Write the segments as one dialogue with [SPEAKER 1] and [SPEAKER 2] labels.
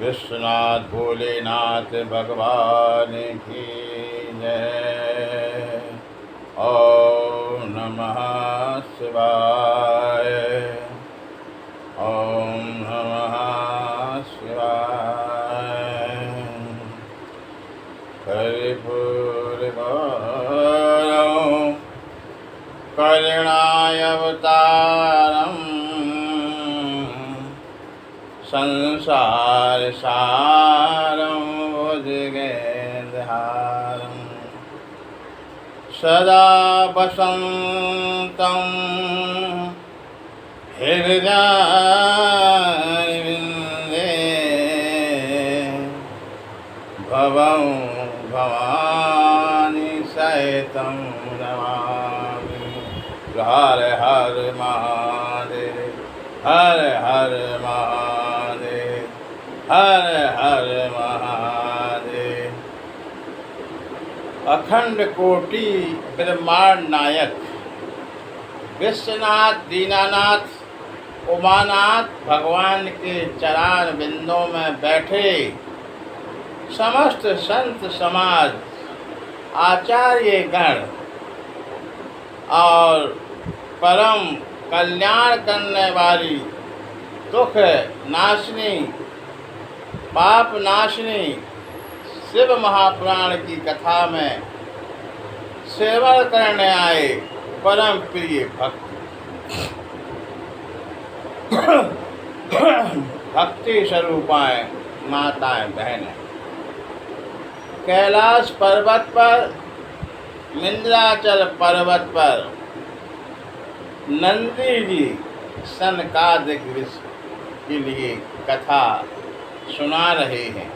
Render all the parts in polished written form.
[SPEAKER 1] विश्वनाथ भोलेनाथ भगवान की जय। ओम नमः शिवाय। ओम नमः शिवाय। कर्पूरगौरं करुणावतारम् संसार सारं भुजगेन्द्रहारं सदा वसन्तं हृदयारविन्दे भवं भवानी सहितं नमामि। हर हर महादेव, हर हर महादेव, हर हर महादेव। अखंड कोटि ब्रह्मांड नायक विश्वनाथ दीनानाथ उमानाथ भगवान के चरण बिंदों में बैठे समस्त संत समाज, आचार्य गण और परम कल्याण करने वाली, दुख नाशनी, पाप नाशनी शिव महापुराण की कथा में सेवा करने आए परम प्रिय भक्त भक्ति स्वरूपाएं माताएं बहनें, कैलाश पर्वत पर, विंध्याचल पर्वत पर नंदी जी सनकादिक ऋषि के लिए कथा सुना रहे हैं।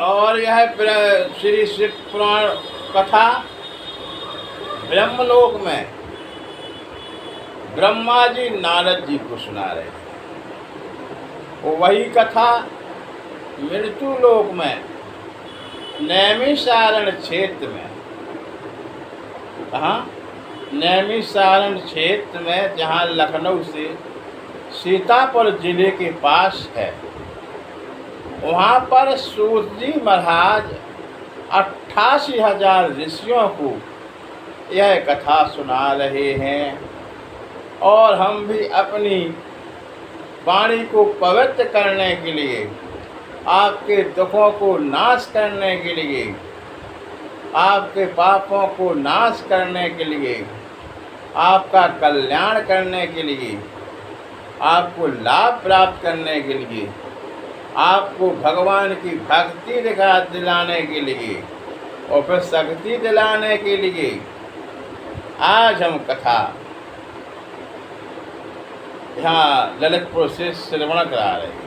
[SPEAKER 1] और यह श्री शिव पुराण कथा ब्रह्मलोक में ब्रह्मा जी नारद जी को सुना रहे हैं। वही कथा मृत्यु लोक में नैमिषारण्य क्षेत्र में, कहाँ? नैमिषारण्य क्षेत्र में, जहाँ लखनऊ से सीतापुर जिले के पास है। वहाँ पर सूत जी महाराज 88,000 ऋषियों को यह कथा सुना रहे हैं। और हम भी अपनी वाणी को पवित्र करने के लिए, आपके दुखों को नाश करने के लिए, आपके पापों को नाश करने के लिए, आपका कल्याण करने के लिए, आपको लाभ प्राप्त करने के लिए, आपको भगवान की भक्ति दिलाने के लिए और फिर शक्ति दिलाने के लिए आज हम कथा यहाँ ललितपुर से श्रवण करा रहे हैं।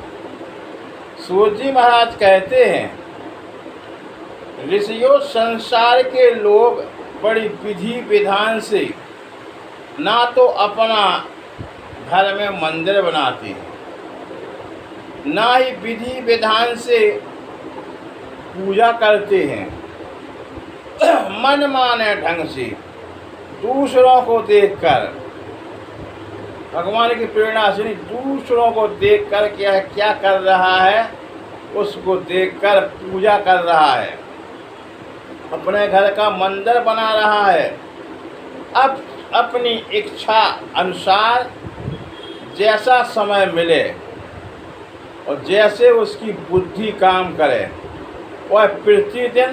[SPEAKER 1] सूत जी महाराज कहते हैं, ऋषियों, संसार के लोग बड़ी विधि विधान से ना तो अपना घर में मंदिर बनाते हैं, ना ही विधि विधान से पूजा करते हैं। मन माने ढंग से दूसरों को देखकर, भगवान की प्रेरणा से दूसरों को देखकर क्या कर रहा है, उसको देखकर पूजा कर रहा है, अपने घर का मंदिर बना रहा है। अब अपनी इच्छा अनुसार जैसा समय मिले और जैसे उसकी बुद्धि काम करे, वह प्रतिदिन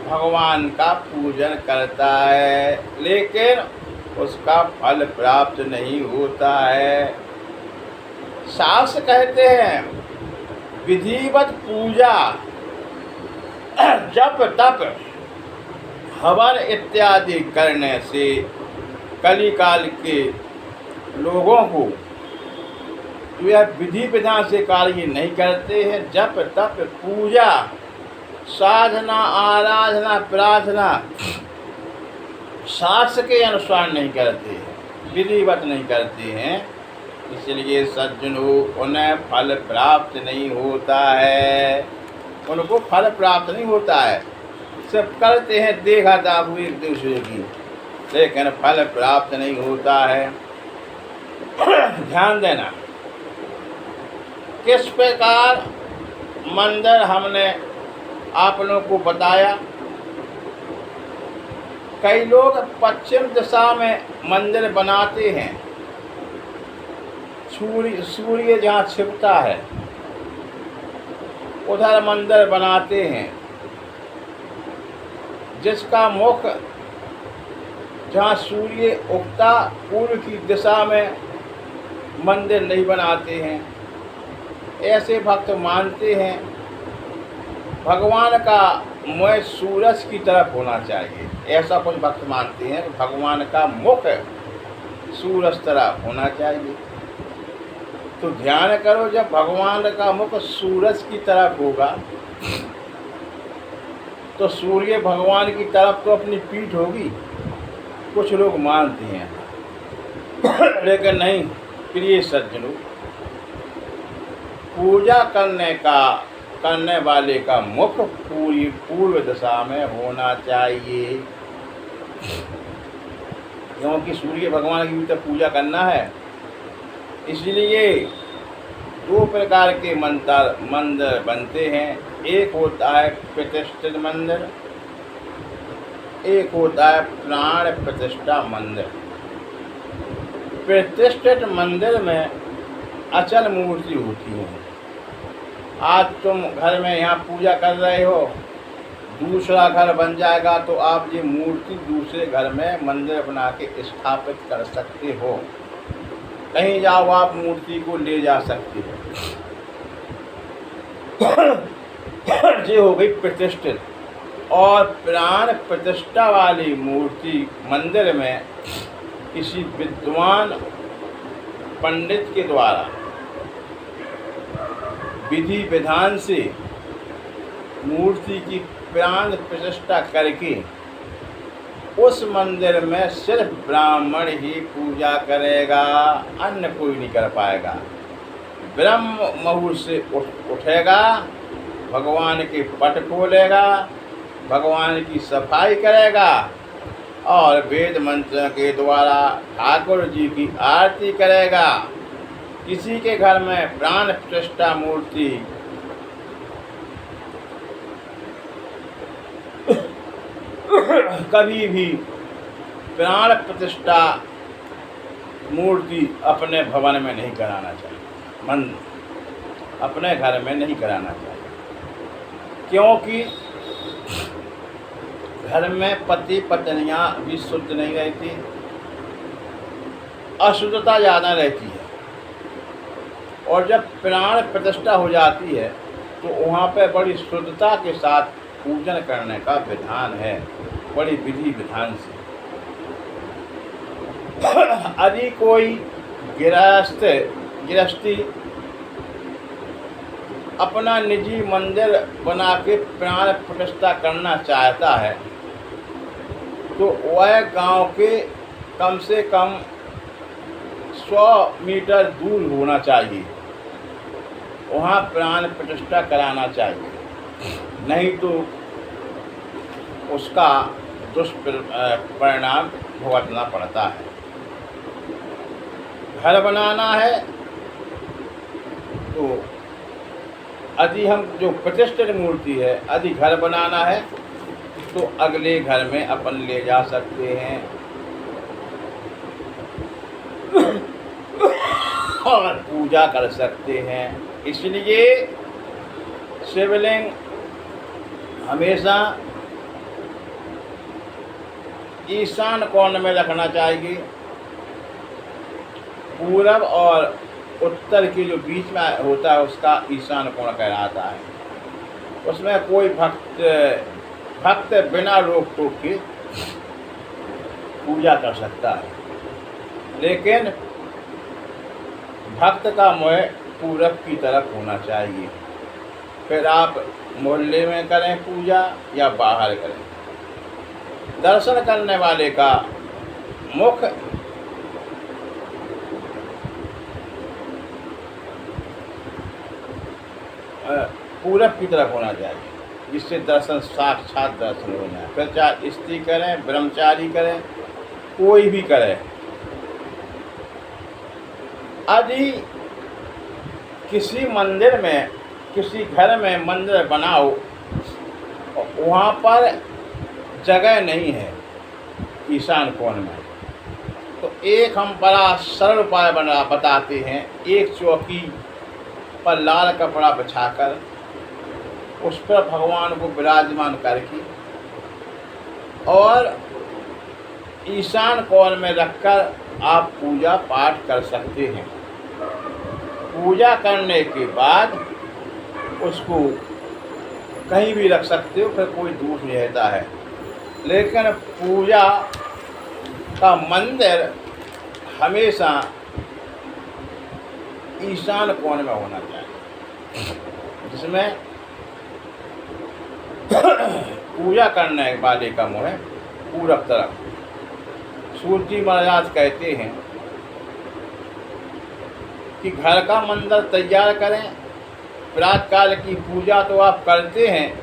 [SPEAKER 1] भगवान का पूजन करता है, लेकिन उसका फल प्राप्त नहीं होता है। शास्त्र कहते हैं, विधिवत पूजा, जप तप हवन इत्यादि करने से कलिकाल के लोगों को जो यह विधि विधान से कार्य नहीं करते हैं, जप तप पूजा साधना आराधना प्रार्थना शास्त्र के अनुसार नहीं करते हैं, विधिवत नहीं करते हैं, इसलिए सज्जनों उन्हें फल प्राप्त नहीं होता है, उनको फल प्राप्त नहीं होता है। सब करते हैं देखा दाखू एक दूसरे की, लेकिन फल प्राप्त नहीं होता है। ध्यान देना। किस प्रकार मंदिर हमने आप लोगों को बताया। कई लोग पश्चिम दिशा में मंदिर बनाते हैं। सूर्य जहाँ छिपता है उधर मंदिर बनाते हैं। जिसका मुख जहाँ सूर्य उगता पूर्व की दिशा में मंदिर नहीं बनाते हैं। ऐसे भक्त मानते हैं भगवान का मुख सूरज की तरफ होना चाहिए। ऐसा कुछ भक्त मानते हैं भगवान का मुख सूरज तरफ होना चाहिए। तो ध्यान करो, जब भगवान का मुख सूरज की तरफ होगा तो सूर्य भगवान की तरफ तो अपनी पीठ होगी। कुछ लोग मानते हैं लेकिन नहीं प्रिय सज्जनों, पूजा करने वाले का मुख पूरी पूर्व दिशा में होना चाहिए। क्योंकि सूर्य भगवान की भी तो पूजा करना है। इसलिए दो प्रकार के मंदिर बनते हैं। एक होता है प्रतिष्ठित मंदिर, एक होता है प्राण प्रतिष्ठा मंदिर। प्रतिष्ठित मंदिर में अचल मूर्ति होती है। आज तुम घर में यहाँ पूजा कर रहे हो, दूसरा घर बन जाएगा तो आप ये मूर्ति दूसरे घर में मंदिर बना के स्थापित कर सकते हो। कहीं जाओ आप मूर्ति को ले जा सकते हो। ये हो गई प्रतिष्ठित। और प्राण प्रतिष्ठा वाली मूर्ति मंदिर में किसी विद्वान पंडित के द्वारा विधि विधान से मूर्ति की प्राण प्रतिष्ठा करके उस मंदिर में सिर्फ ब्राह्मण ही पूजा करेगा, अन्य कोई नहीं कर पाएगा। ब्रह्म मुहूर्त से उठेगा, भगवान के पट खोलेगा, भगवान की सफाई करेगा और वेद मंत्र के द्वारा ठाकुर जी की आरती करेगा। किसी के घर में प्राण प्रतिष्ठा मूर्ति कभी भी प्राण प्रतिष्ठा मूर्ति अपने भवन में नहीं कराना चाहिए, अपने घर में नहीं कराना चाहिए। क्योंकि घर में पति पत्नियां भी शुद्ध नहीं रहती, अशुद्धता ज़्यादा रहती है। और जब प्राण प्रतिष्ठा हो जाती है तो वहाँ पे बड़ी शुद्धता के साथ पूजन करने का विधान है, बड़ी विधि विधान से। यदि कोई गृहस्थी अपना निजी मंदिर बना के प्राण प्रतिष्ठा करना चाहता है तो वह गांव के कम से कम 100 मीटर दूर होना चाहिए, वहाँ प्राण प्रतिष्ठा कराना चाहिए। नहीं तो उसका दुष्परिणाम भुगतना पड़ता है। घर बनाना है तो यदि हम जो प्रतिष्ठित मूर्ति है यदि घर बनाना है तो अगले घर में अपन ले जा सकते हैं और पूजा कर सकते हैं। इसलिए शिवलिंग हमेशा ईशान कोण में रखना चाहिए। पूरब और उत्तर के जो बीच में होता है उसका ईशान कोण कहलाता है। उसमें कोई भक्त बिना रोक टोक के पूजा कर सकता है, लेकिन भक्त का मुँह पूरब की तरफ होना चाहिए। फिर आप मोहल्ले में करें पूजा या बाहर करें, दर्शन करने वाले का मुख पूरब की तरफ होना चाहिए, जिससे दर्शन साक्षात दर्शन हो जाए। फिर चाहे स्त्री करें, ब्रह्मचारी करें, कोई भी करे, यदि किसी मंदिर में, किसी घर में मंदिर बनाओ, वहाँ पर जगह नहीं है ईशान कोण में, तो एक हम बड़ा सरल उपाय बताते हैं। एक चौकी पर लाल कपड़ा बिछाकर उस पर भगवान को विराजमान करके और ईशान कोण में रखकर आप पूजा पाठ कर सकते हैं। पूजा करने के बाद उसको कहीं भी रख सकते हो, फिर कोई दोष नहीं रहता है। लेकिन पूजा का मंदिर हमेशा ईशान कोण में होना चाहिए, जिसमें पूजा करने वाले का मुँह है पूरब तरफ। सूत जी महाराज कहते हैं कि घर का मंदिर तैयार करें, प्रातः काल की पूजा तो आप करते हैं,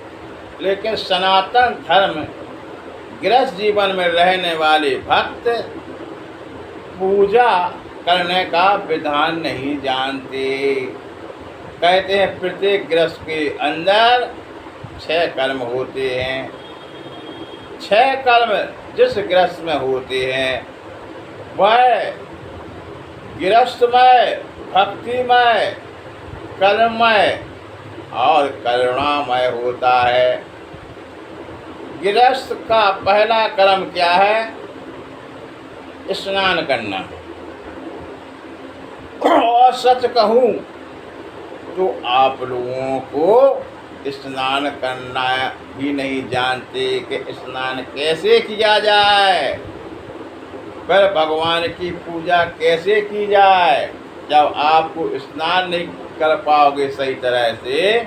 [SPEAKER 1] लेकिन सनातन धर्म गृहस्थ जीवन में रहने वाले भक्त पूजा करने का विधान नहीं जानते। कहते हैं प्रत्येक गृहस्थ के अंदर 6 कर्म होते हैं। 6 कर्म जिस गृहस्थ में होते हैं वह गृहस्थमय, भक्तिमय, कर्ममय और करुणामय होता है। गृहस्थ का पहला कर्म क्या है? स्नान करना। और सच कहूँ तो आप लोगों को स्नान करना भी नहीं जानते कि स्नान कैसे किया जाए, फिर भगवान की पूजा कैसे की जाए। जब आपको स्नान नहीं कर पाओगे सही तरह से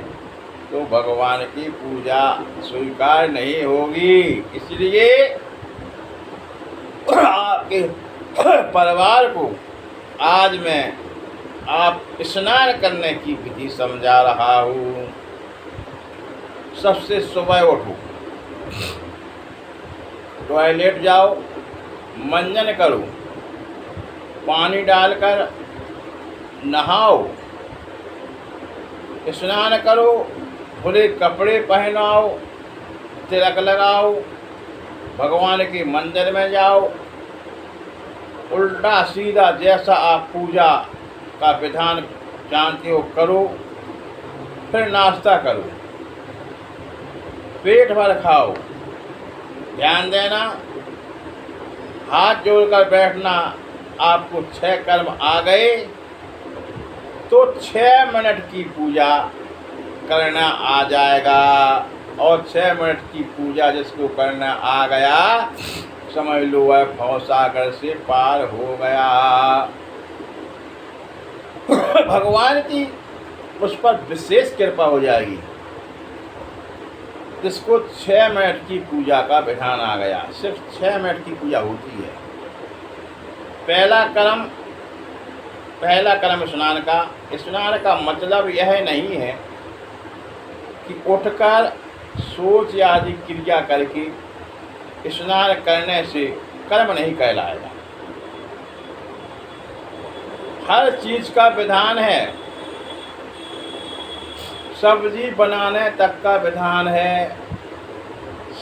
[SPEAKER 1] तो भगवान की पूजा स्वीकार नहीं होगी। इसलिए आपके परिवार को आज मैं आप स्नान करने की विधि समझा रहा हूँ। सबसे सुबह उठो, टॉयलेट जाओ, मंजन करो, पानी डालकर नहाओ, स्नान करो, खुले कपड़े पहनाओ, तिलक लगाओ, भगवान के मंदिर में जाओ, उल्टा सीधा जैसा आप पूजा का विधान जानते हो करो, फिर नाश्ता करो, पेट भर खाओ। ध्यान देना, हाथ जोड़कर बैठना। आपको 6 कर्म आ गए तो 6 मिनट की पूजा करना आ जाएगा। और 6 मिनट की पूजा जिसको करना आ गया, समझ लो वह भवसागर से पार हो गया। भगवान की उस पर विशेष कृपा हो जाएगी। जिसको 6 मिनट की पूजा का विधान आ गया, सिर्फ 6 मिनट की पूजा होती है। पहला कर्म स्नान का। स्नान का मतलब यह नहीं है कि उठकर शौच आदि क्रिया करके स्नान करने से कर्म नहीं कहलाएगा। हर चीज का विधान है। सब्जी बनाने तक का विधान है।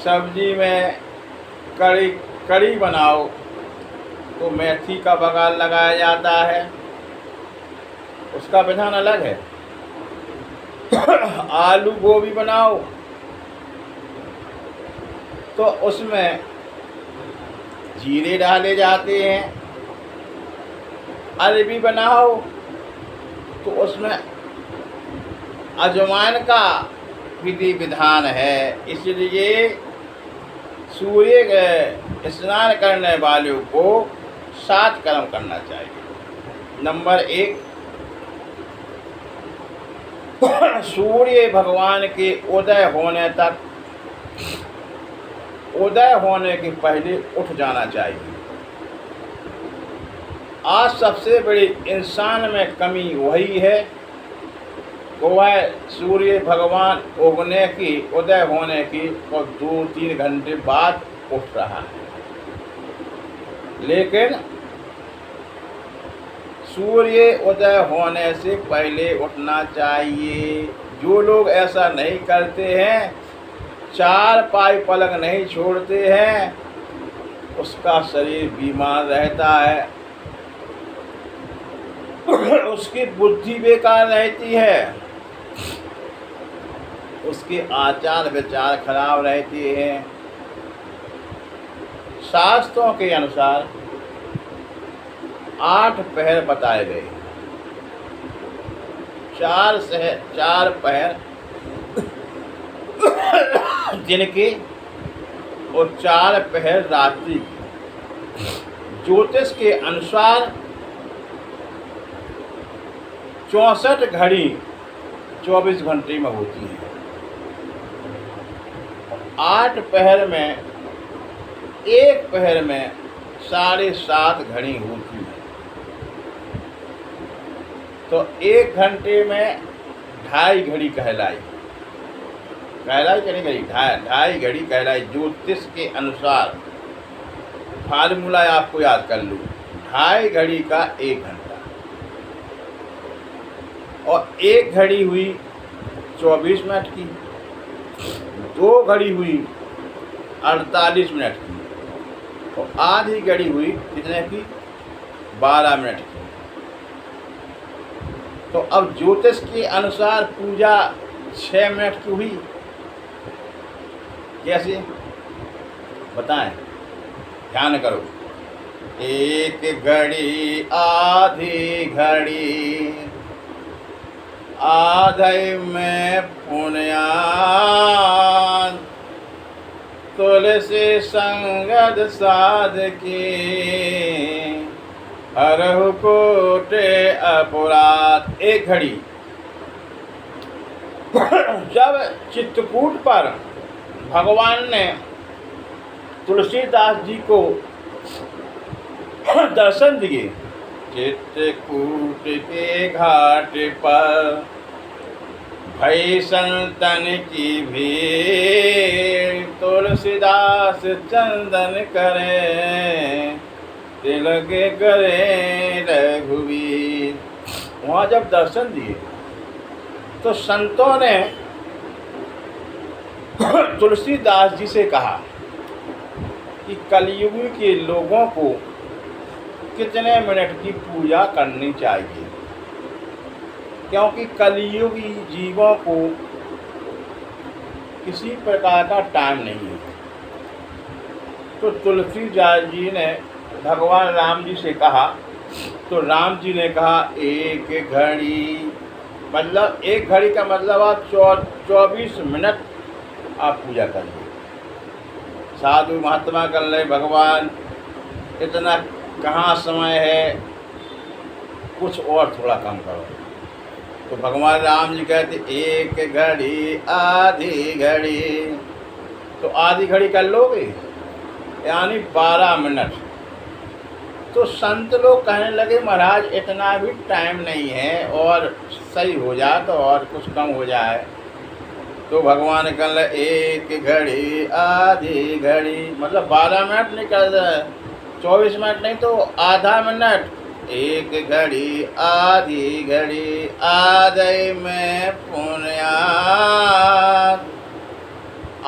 [SPEAKER 1] सब्जी में कड़ी बनाओ तो मेथी का बघार लगाया जाता है, उसका विधान अलग है। आलू गोभी बनाओ तो उसमें जीरे डाले जाते हैं। अरबी बनाओ तो उसमें अजवाइन का विधि विधान है। इसलिए सूर्य स्नान करने वालों को 7 कर्म करना चाहिए। नंबर 1, सूर्य भगवान के उदय होने के पहले उठ जाना चाहिए। आज सबसे बड़ी इंसान में कमी वही है, वह सूर्य भगवान उगने की, उदय होने की और 2-3 घंटे बाद उठ रहा है। लेकिन सूर्य उदय होने से पहले उठना चाहिए। जो लोग ऐसा नहीं करते हैं, चार पाई पलक नहीं छोड़ते हैं, उसका शरीर बीमार रहता है, उसकी बुद्धि बेकार रहती है, उसके आचार विचार खराब रहते हैं। शास्त्रों के अनुसार 8 पहर बताए गए। 4 पहर दिन के और 4 पहर रात्रि की। ज्योतिष के अनुसार 64 घड़ी 24 घंटे में होती है। 8 पहर में एक पहर में 7.5 घड़ी होती है। तो 1 घंटे में 2.5 घड़ी कहलाई कि नहीं घड़ी, 2.5 घड़ी कहलाई। ज्योतिष के अनुसार फार्मूला आपको याद कर लूँ, 2.5 घड़ी का 1 घंटा, और 1 घड़ी हुई 24 मिनट की, 2 घड़ी हुई 48 मिनट की, और आधी घड़ी हुई कितने की, 12 मिनट की। तो अब ज्योतिष के अनुसार पूजा 6 मिनट की हुई। कैसे बताएं, ध्यान करो। 1 घड़ी आधी घड़ी, आधे में पुण्यान, तुलसी संगत साधकी, हरहु कोटे अपराध। 1 घड़ी। जब चित्रकूट पर भगवान ने तुलसीदास जी को दर्शन दिए, चित्रकूट के घाट पर भई संतन की भीड़, तुलसीदास चंदन करे, तिलक करे रघुवीर। वहाँ जब दर्शन दिए तो संतों ने तुलसीदास जी से कहा कि कलयुग के लोगों को कितने मिनट की पूजा करनी चाहिए, क्योंकि कलयुगी जीवों को किसी प्रकार का टाइम नहीं है। तो तुलसीदास जी ने भगवान राम जी से कहा, तो राम जी ने कहा 1 घड़ी, मतलब 1 घड़ी का मतलब आप 24 मिनट आप पूजा करिए। साधु महात्मा कर ले, भगवान इतना कहाँ समय है, कुछ और थोड़ा कम करो। तो भगवान राम जी कहते 1 घड़ी आधी घड़ी, तो आधी घड़ी कर लोगे यानी 12 मिनट। तो संत लोग कहने लगे महाराज इतना भी टाइम नहीं है, और सही हो जाए तो और कुछ कम हो जाए। तो भगवान कह रहे 1 घड़ी आधी घड़ी, मतलब 12 मिनट नहीं कर 24 मिनट नहीं तो आधा मिनट। 1 घड़ी आधी घड़ी, आधे में पुण्यान।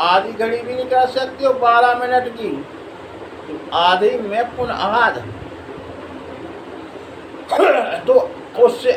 [SPEAKER 1] आधी घड़ी भी नहीं कर सकते हो 12 मिनट की, तो आधी में पुण्यान। तो उससे